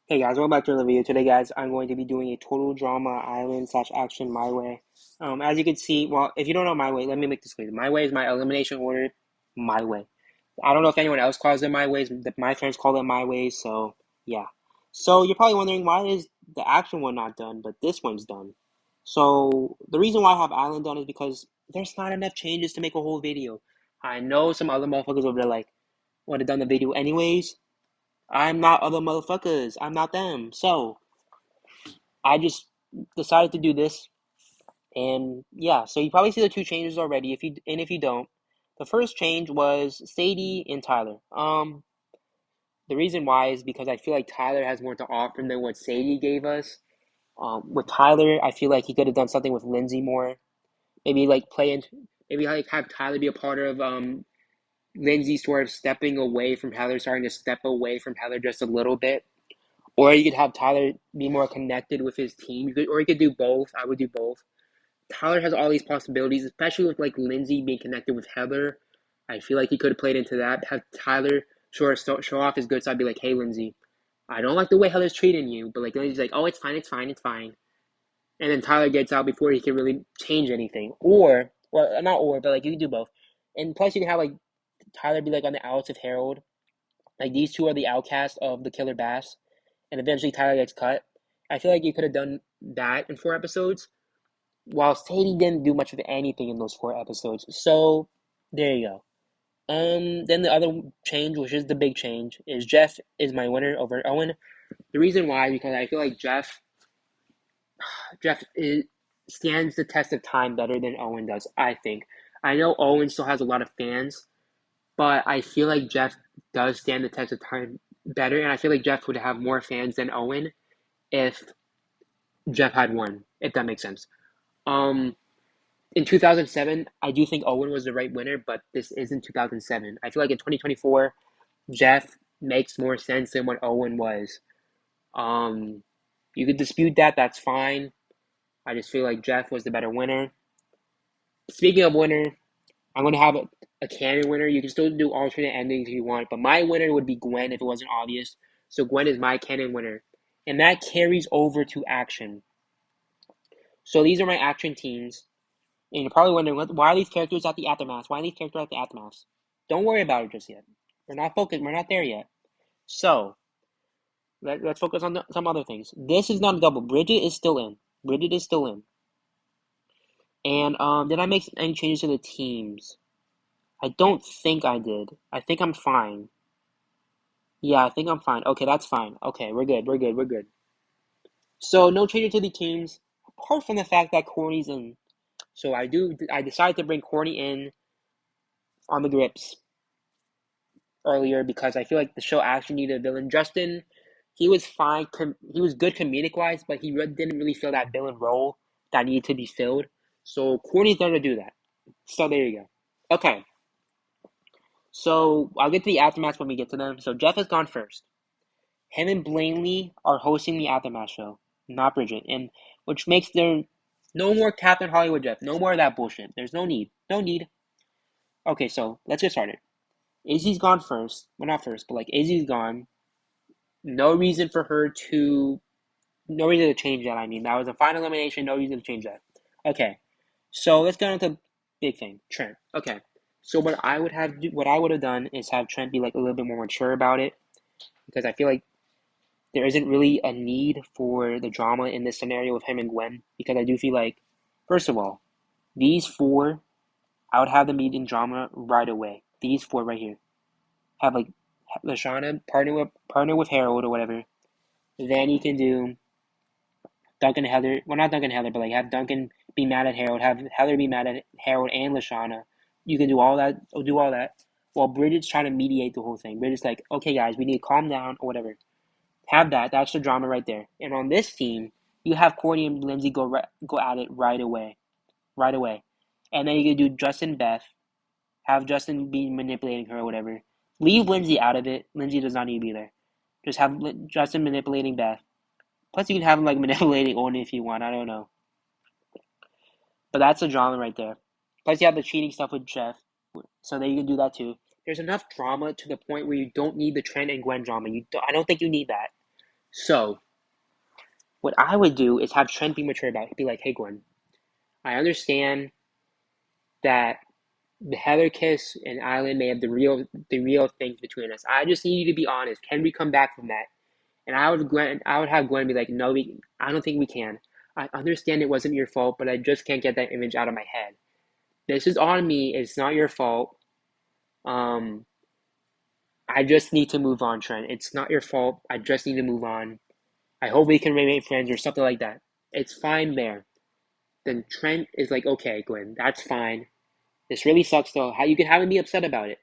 Hey guys, welcome back to another video. Today, guys, I'm going to be doing a total drama island slash action my way. As you can see, well, if you don't know my way, let me make this clear. My way is my elimination order, my way. I don't know if anyone else calls it my ways. My friends call it my way, so yeah. So you're probably wondering why is the action one not done, but this one's done. So the reason why I have island done is because there's not enough changes to make a whole video. I know some other motherfuckers over there like would have done the video anyways. I'm not other motherfuckers. I'm not them. So I just decided to do this, and yeah. So you probably see the two changes already. If you don't, the first change was Sadie and Tyler. The reason why is because I feel like Tyler has more to offer than what Sadie gave us. With Tyler, I feel like he could have done something with Lindsay more. Maybe like maybe like have Tyler be a part of Lindsay sort of stepping away from Heather, starting to step away from Heather just a little bit. Or you could have Tyler be more connected with his team. Or you could do both. I would do both. Tyler has all these possibilities, especially with like Lindsay being connected with Heather. I feel like he could have played into that. Have Tyler show off his good side. Be like, hey, Lindsay, I don't like the way Heather's treating you, but like Lindsay's like, oh, it's fine, it's fine, it's fine. And then Tyler gets out before he can really change anything. Or, well, not or, but like you can do both. And plus, you can have like Tyler be like on the outs of Harold. Like these two are the outcasts of the Killer Bass, and eventually Tyler gets cut. I feel like you could have done that in 4 episodes, while Sadie didn't do much of anything in those 4 episodes. So there you go. Then the other change, which is the big change, is Jeff is my winner over Owen. The reason why, because I feel like Jeff stands the test of time better than Owen does. I think. I know Owen still has a lot of fans, but I feel like Jeff does stand the test of time better, and I feel like Jeff would have more fans than Owen if Jeff had won, if that makes sense. Um, in 2007, I do think Owen was the right winner, but this isn't 2007. I feel like in 2024, Jeff makes more sense than what Owen was. Um, you could dispute that, that's fine. I just feel like Jeff was the better winner. Speaking of winner, I'm going to have a canon winner. You can still do alternate endings if you want, but my winner would be Gwen if it wasn't obvious. So Gwen is my canon winner. And that carries over to action. So these are my action teams. And you're probably wondering, why are these characters at the aftermath? Why are these characters at the aftermath? Don't worry about it just yet. We're not focused. We're not there yet. So let's focus on some other things. This is not a double. Bridget is still in. Bridget is still in. And did I make any changes to the teams? I don't think I did. I think I'm fine. Yeah, I think I'm fine. Okay, that's fine. Okay, we're good. We're good. We're good. So no changes to the teams, apart from the fact that Corny's in. So I decided to bring Corny in on the grips earlier because I feel like the show actually needed a villain. Justin, he was fine. He was good comedic wise, but he didn't really fill that villain role that needed to be filled. So Corny's there to do that. So there you go. Okay. So I'll get to the aftermath when we get to them. So Jeff has gone first. Him and Blaney are hosting the aftermath show, not Bridget, and which makes there no more Captain Hollywood Jeff. No more of that bullshit. There's no need. No need. Okay, so let's get started. Izzy's gone first. Well, not first, but like Izzy's gone. No reason for her to. No reason to change that. I mean, that was a final elimination. No reason to change that. Okay, so let's get on to the big thing, Trent. Okay, so what I would have done is have Trent be like a little bit more mature about it, because I feel like there isn't really a need for the drama in this scenario with him and Gwen, because I do feel like, first of all, these four, I would have them be in drama right away. These four right here. Have like Lashana partner with Harold or whatever. Then you can do Duncan and Heather. Well, not Duncan and Heather, but like have Duncan be mad at Harold, have Heather be mad at Harold and Lashana. You can do all that. Do all that. While Bridget's trying to mediate the whole thing. Bridget's like, okay, guys, we need to calm down or whatever. Have that. That's the drama right there. And on this team, you have Courtney and Lindsay go at it right away. Right away. And then you can do Justin Beth. Have Justin be manipulating her or whatever. Leave Lindsay out of it. Lindsay does not need to be there. Just have Justin manipulating Beth. Plus, you can have him like manipulating Orny if you want. I don't know. But that's the drama right there. Plus, you have the cheating stuff with Jeff. So then you can do that too. There's enough drama to the point where you don't need the Trent and Gwen drama. I don't think you need that. So what I would do is have Trent be mature about it. Be like, hey Gwen, I understand that the Heather kiss and Island may have the real things between us. I just need you to be honest. Can we come back from that? And I would have Gwen be like, no, I don't think we can. I understand it wasn't your fault, but I just can't get that image out of my head. This is on me. It's not your fault. Um, I just need to move on, Trent. It's not your fault. I just need to move on. I hope we can remain friends or something like that. It's fine there. Then Trent is like, okay, Gwen, that's fine. This really sucks though. How you can have him be upset about it.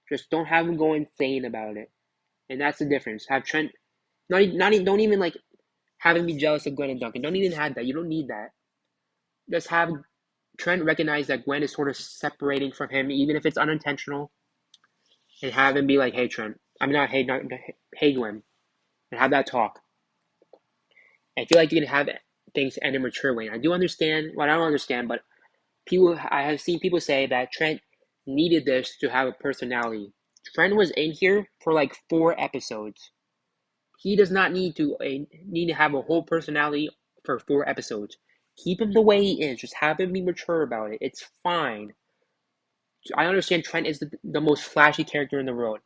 Just don't have him go insane about it. And that's the difference. Have Trent don't even like have him be jealous of Gwen and Duncan. Don't even have that. You don't need that. Just have Trent recognize that Gwen is sort of separating from him, even if it's unintentional, and have him be like, "Hey, Trent. I mean, not hey, Gwen," and have that talk. I feel like you can have things end in a mature way. I do understand. Well, I don't understand, but I have seen people say that Trent needed this to have a personality. Trent was in here for like 4 episodes. He does not need to have a whole personality for 4 episodes. Keep him the way he is. Just have him be mature about it. It's fine. I understand Trent is the most flashy character in the world.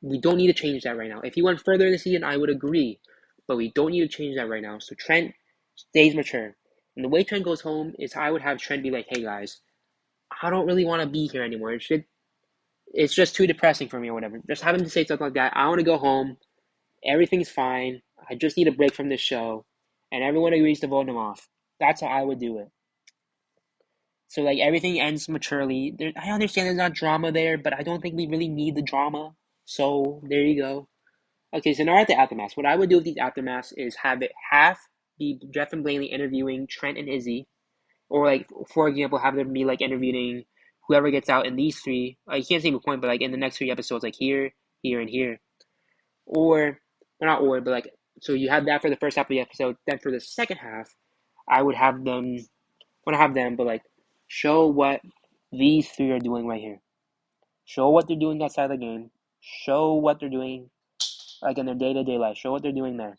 We don't need to change that right now. If he went further in the season, I would agree. But we don't need to change that right now. So Trent stays mature. And the way Trent goes home is I would have Trent be like, hey guys, I don't really want to be here anymore. It's just too depressing for me or whatever. Just have him to say something like that. I want to go home. Everything's fine. I just need a break from this show. And everyone agrees to vote him off. That's how I would do it. So like everything ends maturely. I understand there's not drama there, but I don't think we really need the drama. So there you go. Okay, so now we're at the aftermath. What I would do with these aftermaths is have it half be Jeff and Blaney interviewing Trent and Izzy, or like for example, have them be like interviewing whoever gets out in these three. I can't say a point, but like in the next 3 episodes, like here, here, and here, or not or, but like so you have that for the first half of the episode. Then for the second half, I would have them. I want to have them, but like show what these three are doing right here. Show what they're doing outside the game. Show what they're doing like in their day-to-day life. Show what they're doing there.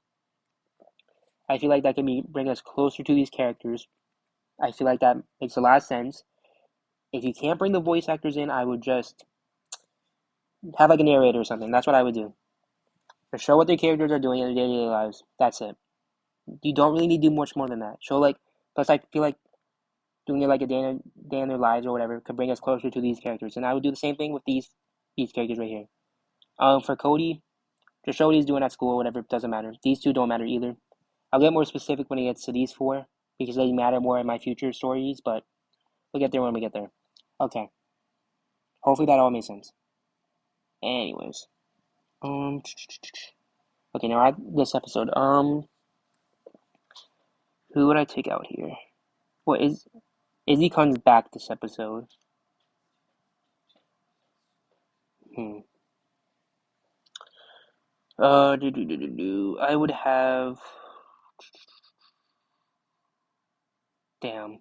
I feel like that can bring us closer to these characters. I feel like that makes a lot of sense. If you can't bring the voice actors in, I would just have like a narrator or something. That's what I would do. Just show what their characters are doing in their day-to-day lives. That's it. You don't really need to do much more than that. Show like, plus I feel like doing it like a day in their lives or whatever could bring us closer to these characters. And I would do the same thing with these characters right here. For Cody, just show what he's doing at school or whatever. It doesn't matter. These two don't matter either. I'll get more specific when it gets to these four because they matter more in my future stories, but we'll get there when we get there. Okay. Hopefully that all makes sense. Anyways. Okay, now at this episode. Who would I take out here? What is Izzy comes back this episode. Hmm. I would have damn.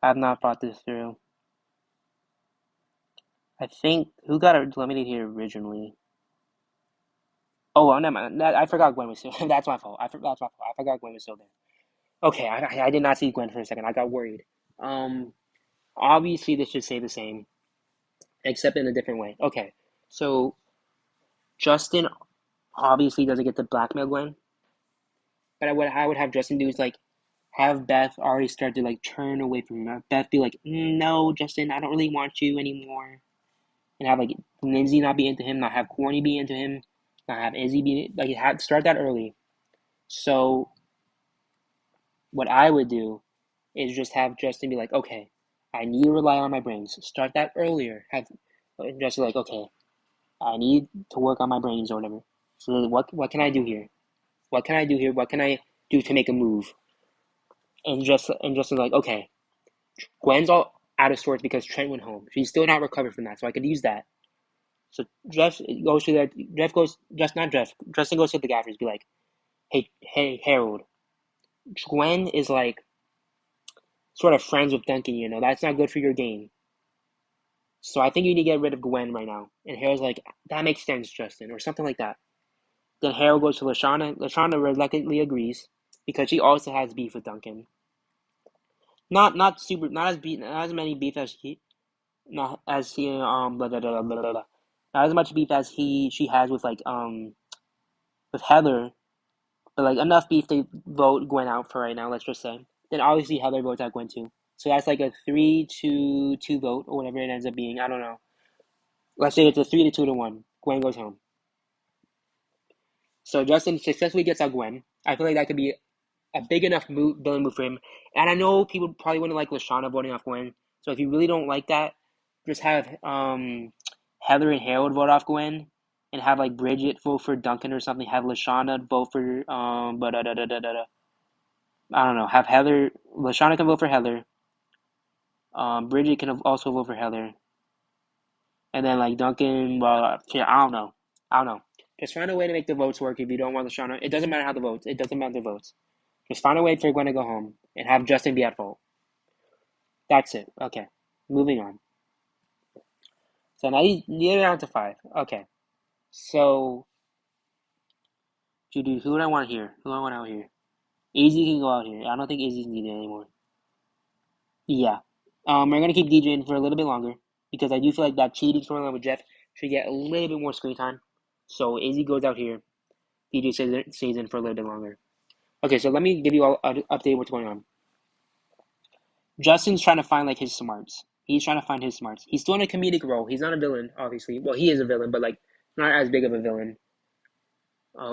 I've not thought this through. I think who got eliminated here originally? Oh, well, never mind. I forgot Gwen was still. That's my fault. That's my fault. I forgot Gwen was still there. Okay, I did not see Gwen for a second. I got worried. Um, Obviously this should stay the same, except in a different way. Okay, so Justin obviously doesn't get to blackmail Gwen, but what I would have Justin do is like have Beth already start to like turn away from him. Beth be like, no, Justin, I don't really want you anymore, and have like Lindsay not be into him, not have Corny be into him, not have Izzy be like start that early. So what I would do is just have Justin be like, okay, I need to rely on my brains. Start that earlier. Have Justin like, okay, I need to work on my brains or whatever. So what can I do here? What can I do here? What can I do to make a move? And Justin like, okay, Gwen's all out of sorts because Trent went home. She's still not recovered from that, so I could use that. So Jeff goes to that. Jeff goes just not Jeff. Justin goes to the gaffers, be like, hey, Harold. Gwen is like sort of friends with Duncan. That's not good for your game. So I think you need to get rid of Gwen right now. And Harold's like, that makes sense, Justin, or something like that. Then Harold goes to Lashana. Lashana reluctantly agrees because she also has beef with Duncan. Not super, not as many beef as he, not as he blah, blah, blah, blah, blah, blah. Not as much beef as she has with like with Heather, but like enough beef to vote Gwen out for right now. Let's just say. Then obviously Heather votes out Gwen too. So that's like a 3-2 vote or whatever it ends up being. I don't know. Let's say it's a 3-2 to 1. Gwen goes home. So Justin successfully gets out Gwen. I feel like that could be a big enough villain move for him. And I know people probably wouldn't like Lashana voting off Gwen. So if you really don't like that, just have Heather and Harold vote off Gwen, and have like Bridget vote for Duncan or something. Have Lashana vote for but I don't know. Have Heather. Lashana can vote for Heather. Bridget can also vote for Heather, and then like Duncan. Well, yeah, I don't know. I don't know. Just find a way to make the votes work. If you don't want Lashana, it doesn't matter how the votes. It doesn't matter the votes. Just find a way for Gwen to go home and have Justin be at fault. That's it. Okay. Moving on. So now you're down to 5. Okay. So, dude, who do I want here? Who do I want out here? Easy can go out here. I don't think Easy's needed anymore. Yeah. We're gonna keep DJ in for a little bit longer because I do feel like that cheating storyline with Jeff should get a little bit more screen time. So Izzy goes out here. DJ stays in for a little bit longer. Okay, so let me give you all an update what's going on. Justin's trying to find like his smarts. He's trying to find his smarts. He's still in a comedic role. He's not a villain, obviously. Well, he is a villain, but like not as big of a villain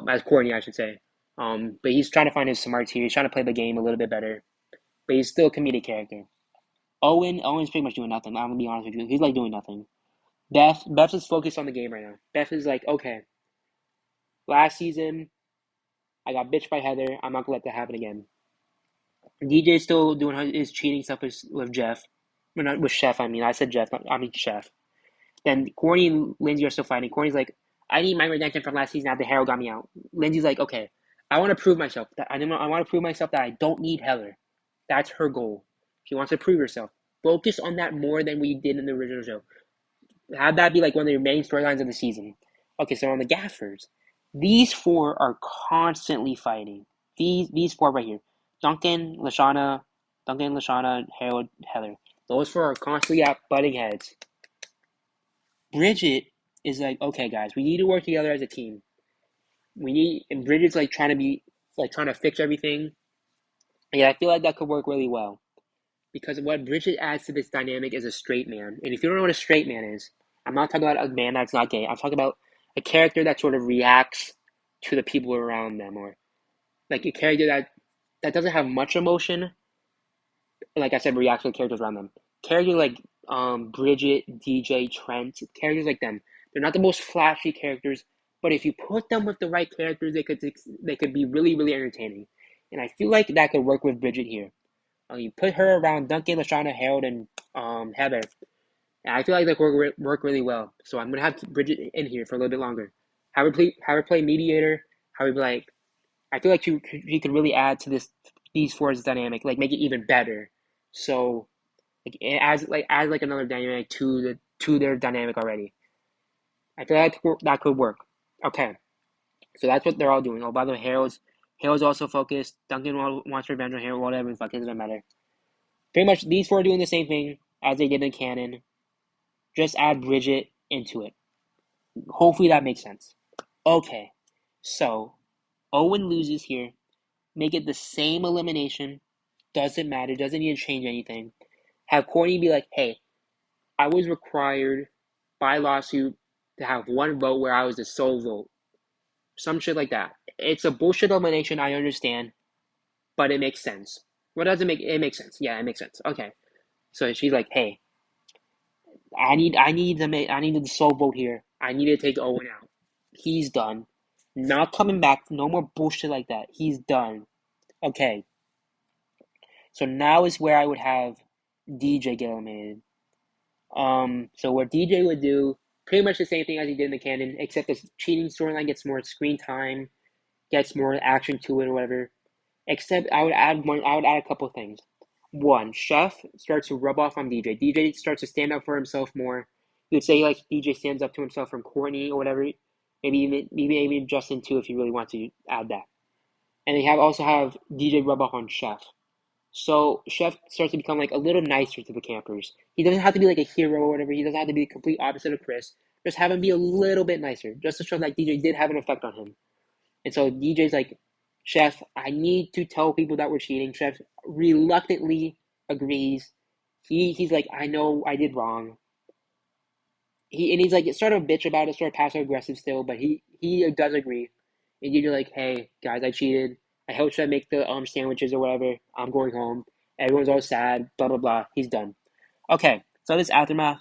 as Courtney, I should say. But he's trying to find his smarts here. He's trying to play the game a little bit better. But he's still a comedic character. Owen's pretty much doing nothing. I'm gonna be honest with you. He's like doing nothing. Beth is focused on the game right now. Beth is like, okay, last season I got bitched by Heather. I'm not gonna let that happen again. DJ's still doing his cheating stuff with Jeff. Well, not with Chef, I mean. I said Jeff, I mean Chef. Then Courtney and Lindsay are still fighting. Courtney's like, I need my redemption from last season after Harold got me out. Lindsay's like, okay, I want to prove myself. I want to prove myself that I don't need Heather. That's her goal. She wants to prove herself. Focus on that more than we did in the original show. Have that be like one of the main storylines of the season. Okay, so on the gaffers, these 4 are constantly fighting. These 4 right here. Duncan, Lashana, Harold, Heather. Those 4 are constantly at butting heads. Bridget is like, okay, guys, we need to work together as a team. And Bridget's like trying to fix everything. Yeah, I feel like that could work really well. Because what Bridget adds to this dynamic is a straight man. And if you don't know what a straight man is, I'm not talking about a man that's not gay. I'm talking about a character that sort of reacts to the people around them, or like a character that doesn't have much emotion. Like I said, reacts to the characters around them. Characters like Bridget, DJ, Trent, characters like them. They're not the most flashy characters, but if you put them with the right characters, they could be really, really entertaining. And I feel like that could work with Bridget here. You put her around Duncan, Lashana, Harold, and Heather. And I feel like that could work really well. So I'm gonna have Bridget in here for a little bit longer. Have her play mediator. Have her be like, I feel like she could really add to these 4's dynamic, like make it even better. So like it adds like another dynamic to their dynamic already. I feel like that could work. Okay, so that's what they're all doing. Oh, by the way, Harold's also focused. Duncan wants revenge on Harold. Whatever, fuck it doesn't matter. Pretty much these 4 are doing the same thing as they did in canon. Just add Bridget into it. Hopefully that makes sense. Okay, so Owen loses here. Make it the same elimination. Doesn't matter. Doesn't need to change anything. Have Courtney be like, hey, I was required by lawsuit to have 1 vote where I was the sole vote. Some shit like that. It's a bullshit elimination, I understand, but it makes sense. What does it make? It makes sense. Yeah, it makes sense. Okay. So she's like, hey, I need the sole vote here. I need to take Owen out. He's done. Not coming back. No more bullshit like that. He's done. Okay. So now is where I would have DJ get eliminated. So what DJ would do, pretty much the same thing as he did in the canon, except the cheating storyline gets more screen time, gets more action to it or whatever. Except I would add a couple things. 1, Chef starts to rub off on DJ. DJ starts to stand up for himself more. You would say like DJ stands up to himself from Courtney or whatever. Maybe even Justin too if you really want to add that. And they also have DJ rub off on Chef. So Chef starts to become like a little nicer to the campers. He doesn't have to be like a hero or whatever. He doesn't have to be the complete opposite of Chris. Just have him be a little bit nicer, just to show that DJ did have an effect on him. And so DJ's like, Chef, I need to tell people that we're cheating. Chef reluctantly agrees. He's like, I know I did wrong. He's like sort of bitch about it, sort of passive aggressive still, but he does agree. And you're like, hey guys, I cheated. I helped Chef make the sandwiches or whatever. I'm going home. Everyone's all sad. Blah blah blah. He's done. Okay, so this aftermath,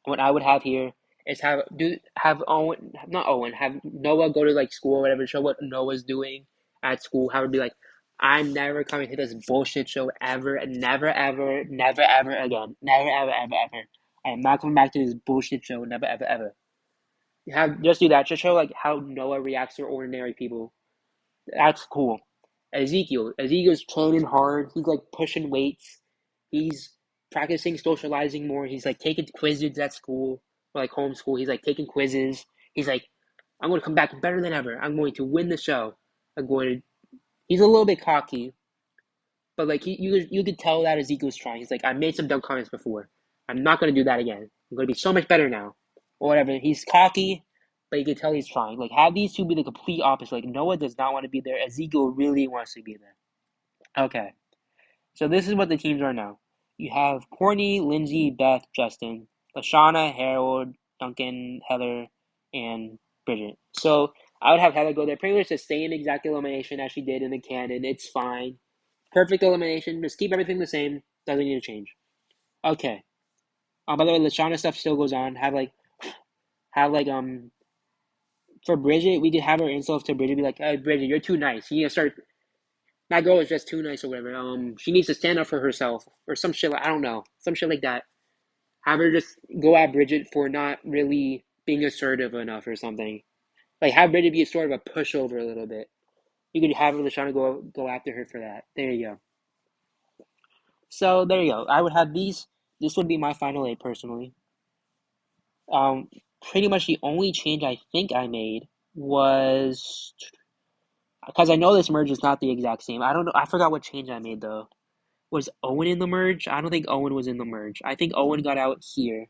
what I would have here is have Owen, not Owen, have Noah go to like school or whatever, show what Noah's doing at school. Have it be like, I'm never coming to this bullshit show ever, never ever, never ever again, never ever ever ever. I am not coming back to this bullshit show, never ever ever. Have just do that, just show like how Noah reacts to ordinary people. That's cool. Ezekiel's training hard. He's like pushing weights. He's practicing socializing more. He's like taking quizzes at school, or like homeschool. He's like taking quizzes. He's like, I'm going to come back better than ever. I'm going to win the show. I'm going to. He's a little bit cocky, but like you could tell that Ezekiel's trying. He's like, I made some dumb comments before. I'm not going to do that again. I'm going to be so much better now, or whatever. He's cocky, but you can tell he's trying. Like, have these two be the complete opposite. Like, Noah does not want to be there. Ezekiel really wants to be there. Okay, so this is what the teams are now. You have Courtney, Lindsay, Beth, Justin, Lashana, Harold, Duncan, Heather, and Bridget. So I would have Heather go there. Pretty much the same exact elimination as she did in the canon. It's fine. Perfect elimination. Just keep everything the same. Doesn't need to change. Okay. By the way, Lashana stuff still goes on. Have like for Bridget, we could have her insult to Bridget, be like, hey, Bridget, you're too nice. You need to start. That girl is just too nice or whatever. She needs to stand up for herself or some shit. I don't know, some shit like that. Have her just go at Bridget for not really being assertive enough or something. Like have Bridget be sort of a pushover a little bit. You could have Lashana go after her for that. There you go. So there you go. I would have these. This would be my final eight personally. Um, Pretty much the only change I think I made was because I know this merge is not the exact same. I don't know. I forgot what change I made though. Was Owen in the merge? I don't think Owen was in the merge. I think Owen got out here.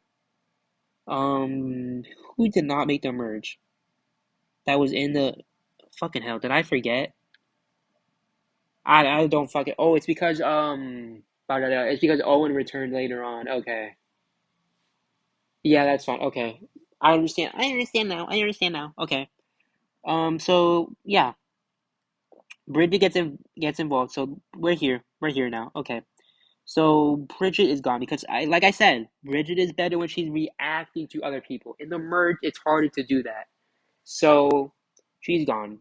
Um, who did not make the merge? That was in the fucking hell. Did I forget? I don't fucking. Oh, it's because it's because Owen returned later on. Okay. Yeah, that's fine. Okay. I understand. I understand now. I understand now. Okay. So yeah, Bridget gets involved. So we're here. We're here now. Okay. So Bridget is gone because like I said, Bridget is better when she's reacting to other people. In the merge, it's harder to do that. So she's gone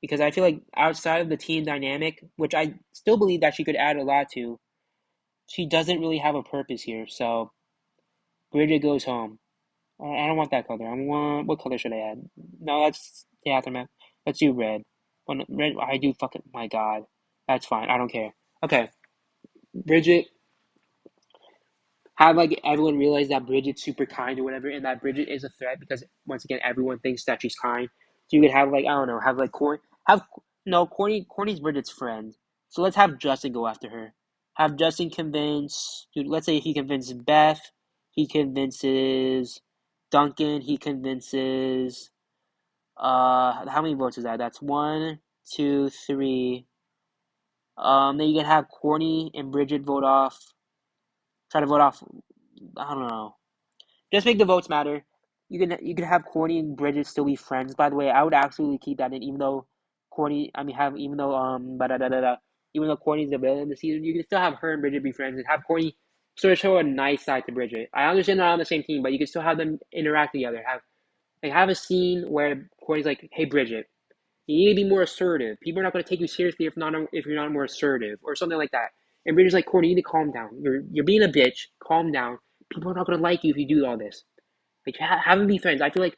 because I feel like outside of the team dynamic, which I still believe that she could add a lot to, she doesn't really have a purpose here. So Bridget goes home. I don't want that color. I want what color should I add? No, that's the aftermath. Let's do red. When red, I do fucking my god. That's fine. I don't care. Okay, Bridget. Have like everyone realize that Bridget's super kind or whatever, and that Bridget is a threat because once again everyone thinks that she's kind. So you could have like I don't know, have like have no Corny's Bridget's friend. So let's have Justin go after her. Have Justin convince, dude. Let's say he convinces Beth, he convinces Duncan, he convinces. How many votes is that? That's one, two, three. Then you can have Corny and Bridget vote off. Try to vote off. I don't know. Just make the votes matter. You can have Corny and Bridget still be friends. By the way, I would absolutely keep that in, even though Corny. I mean, have even though even though Corny's the villain in the season, you can still have her and Bridget be friends and have Corny sort of show a nice side to Bridget. I understand they're not on the same team, but you can still have them interact together. Have a scene where Corny's like, "Hey Bridget, you need to be more assertive. People are not going to take you seriously if you're not more assertive or something like that." And Bridget's like, "Corny, you need to calm down. You're being a bitch. Calm down. People are not going to like you if you do all this." Like, have them be friends. I feel like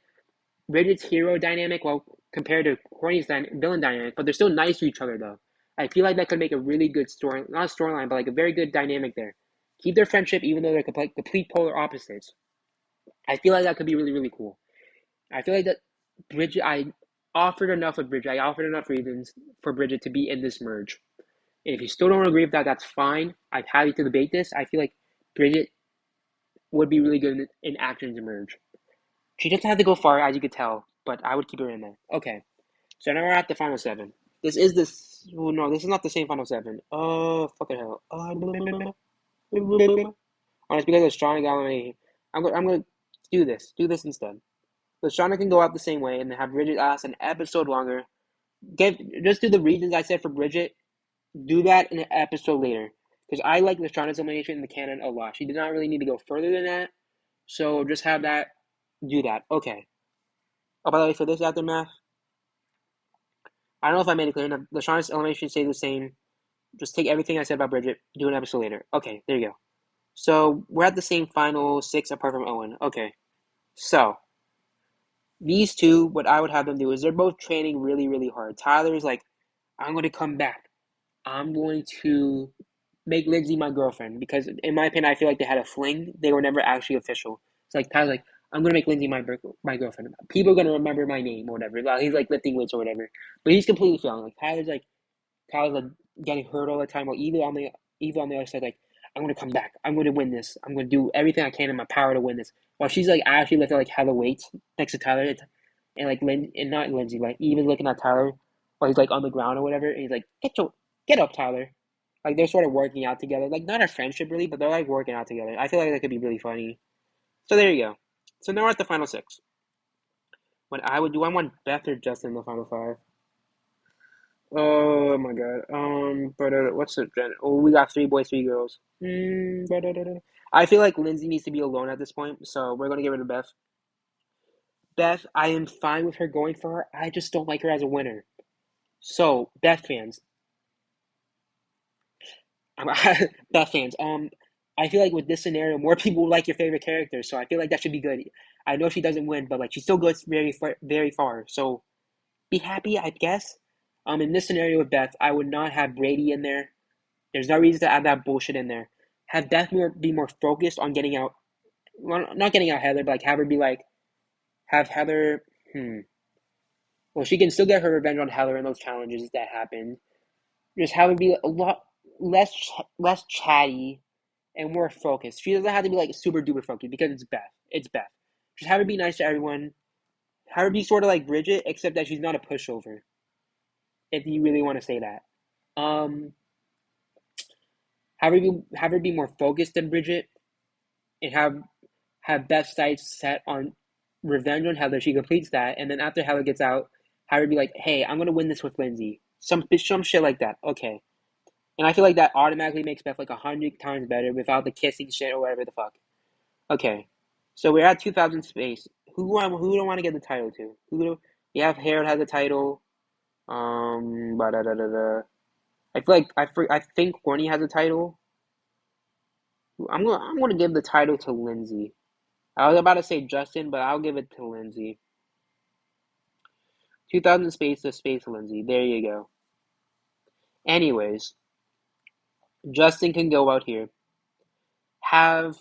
Bridget's hero dynamic, well, compared to Corny's villain dynamic, but they're still nice to each other, though. I feel like that could make a really good story, not a storyline, but like a very good dynamic there. Keep their friendship, even though they're complete polar opposites. I feel like that could be really, really cool. I feel like that. Bridget, I offered enough of Bridget. I offered enough reasons for Bridget to be in this merge. And if you still don't agree with that, that's fine. I'm happy to debate this. I feel like Bridget would be really good in actions merge. She doesn't have to go far, as you could tell, but I would keep her in there. Okay, so now we're at the final seven. This is this. Oh no, this is not the same final seven. Oh fucking hell. Oh, it's because of Strong Gallery. I'm gonna do this. Do this instead. So Shauna can go out the same way and have Bridget last an episode longer. Just do the reasons I said for Bridget. Do that in an episode later. Because I like Lashana's elimination in the canon a lot. She did not really need to go further than that. So just have that. Do that. Okay. Oh, by the way, for this aftermath, I don't know if I made it clear enough. Lashana's elimination stay the same. Just take everything I said about Bridget. Do an episode later. Okay, there you go. So we're at the same final six apart from Owen. Okay. So these two, what I would have them do is they're both training really, really hard. Tyler's like, I'm going to come back. I'm going to make Lindsay my girlfriend because, in my opinion, I feel like they had a fling. They were never actually official. It's like Tyler's like, I'm gonna make Lindsay my girlfriend. People are gonna remember my name or whatever. He's like lifting weights or whatever, but he's completely failing. Like Tyler's like getting hurt all the time. While Eva on the other side, like, I'm gonna come back. I'm gonna win this. I'm gonna do everything I can in my power to win this. While she's like actually lifting like hella weights next to Tyler, and like and not Lindsay, like even looking at Tyler while he's like on the ground or whatever, and he's like, get up, Tyler. Like they're sort of working out together. Like not a friendship really, but they're like working out together. I feel like that could be really funny. So there you go. So now we're at the final six. What I would do, I want Beth or Justin in the final five. Oh my god. But what's the gen? Oh, we got three boys, three girls. I feel like Lindsay needs to be alone at this point, so we're gonna get rid of Beth. Beth, I am fine with her going for her. I just don't like her as a winner. So Beth fans, Beth fans, I feel like with this scenario, more people like your favorite character, so I feel like that should be good. I know she doesn't win, but like she still goes very far, very far. So be happy, I guess. In this scenario with Beth, I would not have Brady in there. There's no reason to add that bullshit in there. Have Beth be more focused on getting out, well, not getting out Heather, but like have her be like, have Heather. Well, she can still get her revenge on Heather in those challenges that happened. Just have her be a lot less chatty and more focused. She doesn't have to be like super duper focused because it's Beth. It's Beth. Just have her be nice to everyone. Have her be sort of like Bridget, except that she's not a pushover. If you really want to say that, um, have her be more focused than Bridget, and have Beth's sights set on revenge on Heather. She completes that, and then after Heather gets out, have her be like, "Hey, I'm gonna win this with Lindsay." Some shit like that. Okay, and I feel like that automatically makes Beth like 100 times better without the kissing shit or whatever the fuck. Okay, so we're at 2000 space. Who do I want to get the title to? Who do we have? Harold has a title. Da da da da. I feel like I think Corny has a title. I'm gonna give the title to Lindsay. I was about to say Justin, but I'll give it to Lindsay. 2000 space to space Lindsay. There you go. Anyways, Justin can go out here. Have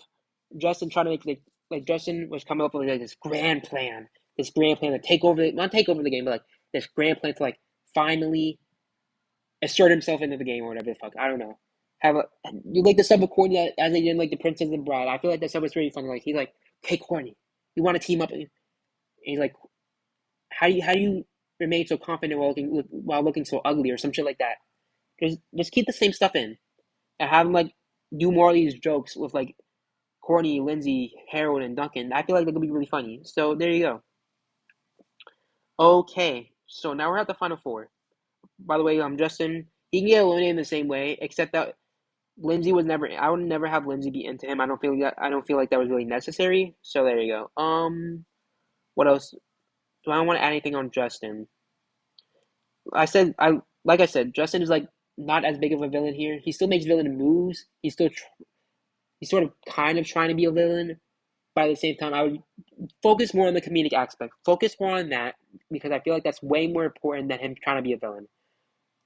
Justin try to make like Justin was coming up with like this grand plan to take over not take over the game, but like this grand plan to like finally assert himself into the game or whatever the fuck. I don't know. Have a you like the stuff with Corny as they did like the Princess and Bride. I feel like that stuff was really funny. Like he's like, hey Corny, you want to team up? And he's like, how do you remain so confident while looking so ugly or some shit like that? Just keep the same stuff in and have him like do more of these jokes with like Corny, Lindsay, Harold, and Duncan. I feel like that could be really funny. So there you go. Okay, so now we're at the final four. By the way, Justin, he can get eliminated in the same way, except that Lindsay was never. I would never have Lindsay be into him. I don't feel like that. I don't feel like that was really necessary. So there you go. What else? Do I want to add anything on Justin? Like I said, Justin is like not as big of a villain here. He still makes villain moves. He's sort of kind of trying to be a villain, but at the same time, I would focus more on the comedic aspect. Focus more on that because I feel like that's way more important than him trying to be a villain.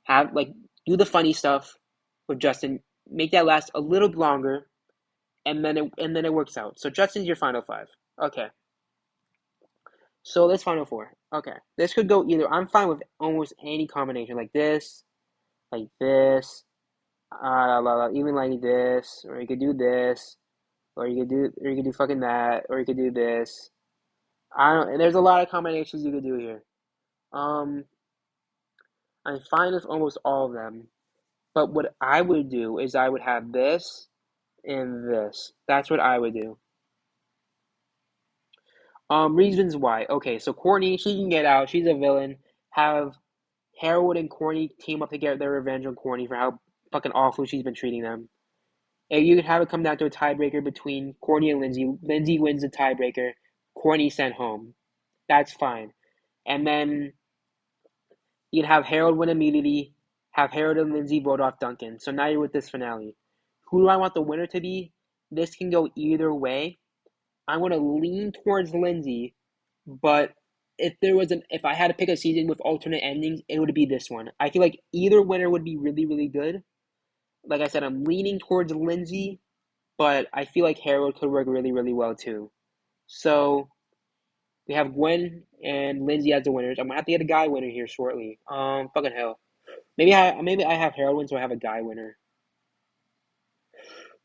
Have like do the funny stuff with Justin, make that last a little longer, and then it works out. So Justin's your final five. Okay. So let's final four. Okay, this could go either. I'm fine with almost any combination, like this, even like this, or you could do this, or you could do fucking that, or you could do this. I don't. And there's a lot of combinations you could do here. Um, I'm fine with almost all of them. But what I would do is I would have this and this. That's what I would do. Reasons why. Okay, so Courtney, she can get out. She's a villain. Have Harold and Courtney team up to get their revenge on Courtney for how fucking awful she's been treating them. And you can have it come down to a tiebreaker between Courtney and Lindsay. Lindsay wins the tiebreaker. Courtney sent home. That's fine. And then you can have Harold win immunity. Have Harold and Lindsay vote off Duncan. So now you're with this finale. Who do I want the winner to be? This can go either way. I'm going to lean towards Lindsay, but if I had to pick a season with alternate endings, it would be this one. I feel like either winner would be really, really good. Like I said, I'm leaning towards Lindsay, but I feel like Harold could work really, really well too. So we have Gwen and Lindsay as the winners. I'm gonna have to get a guy winner here shortly. Fucking hell. Maybe I have Harold win, so I have a guy winner.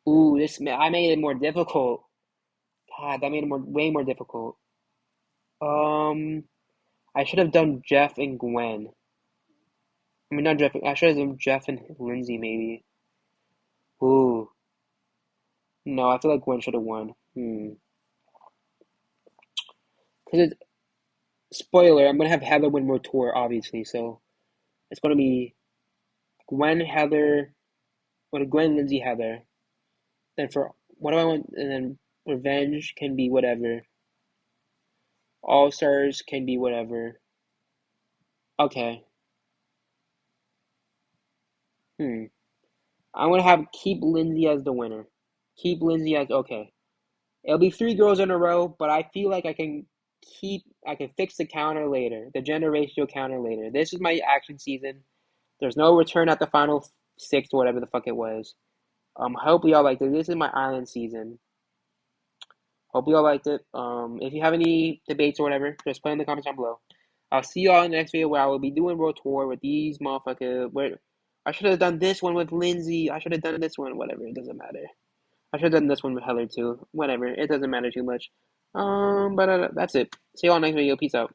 Ooh, I made it more difficult. God, that made it way more difficult. Um, I should have done Jeff and Gwen. I mean, not Jeff. I should have done Jeff and Lindsay maybe. Ooh, no, I feel like Gwen should have won. Because spoiler, I'm gonna have Heather win more tour, obviously. So it's gonna be Gwen, Heather, Gwen, Lindsay, Heather. Then for what do I want? And then Revenge can be whatever. All Stars can be whatever. Okay. Hmm. I'm gonna have keep Lindsay as the winner. Keep Lindsay as okay. It'll be three girls in a row, but I feel like I can fix the counter later, the gender ratio counter later. This is my action season. There's no return at the final six or whatever the fuck it was. I hope y'all liked it. This is my island season. Hope y'all liked it. If you have any debates or whatever, just put in the comments down below. I'll see y'all in the next video where I will be doing World Tour with these motherfuckers. Where I should have done this one with Lindsay. I should have done this one. Whatever. It doesn't matter. I should have done this one with Heather too. Whatever. It doesn't matter too much. But that's it. See you all next video. Peace out.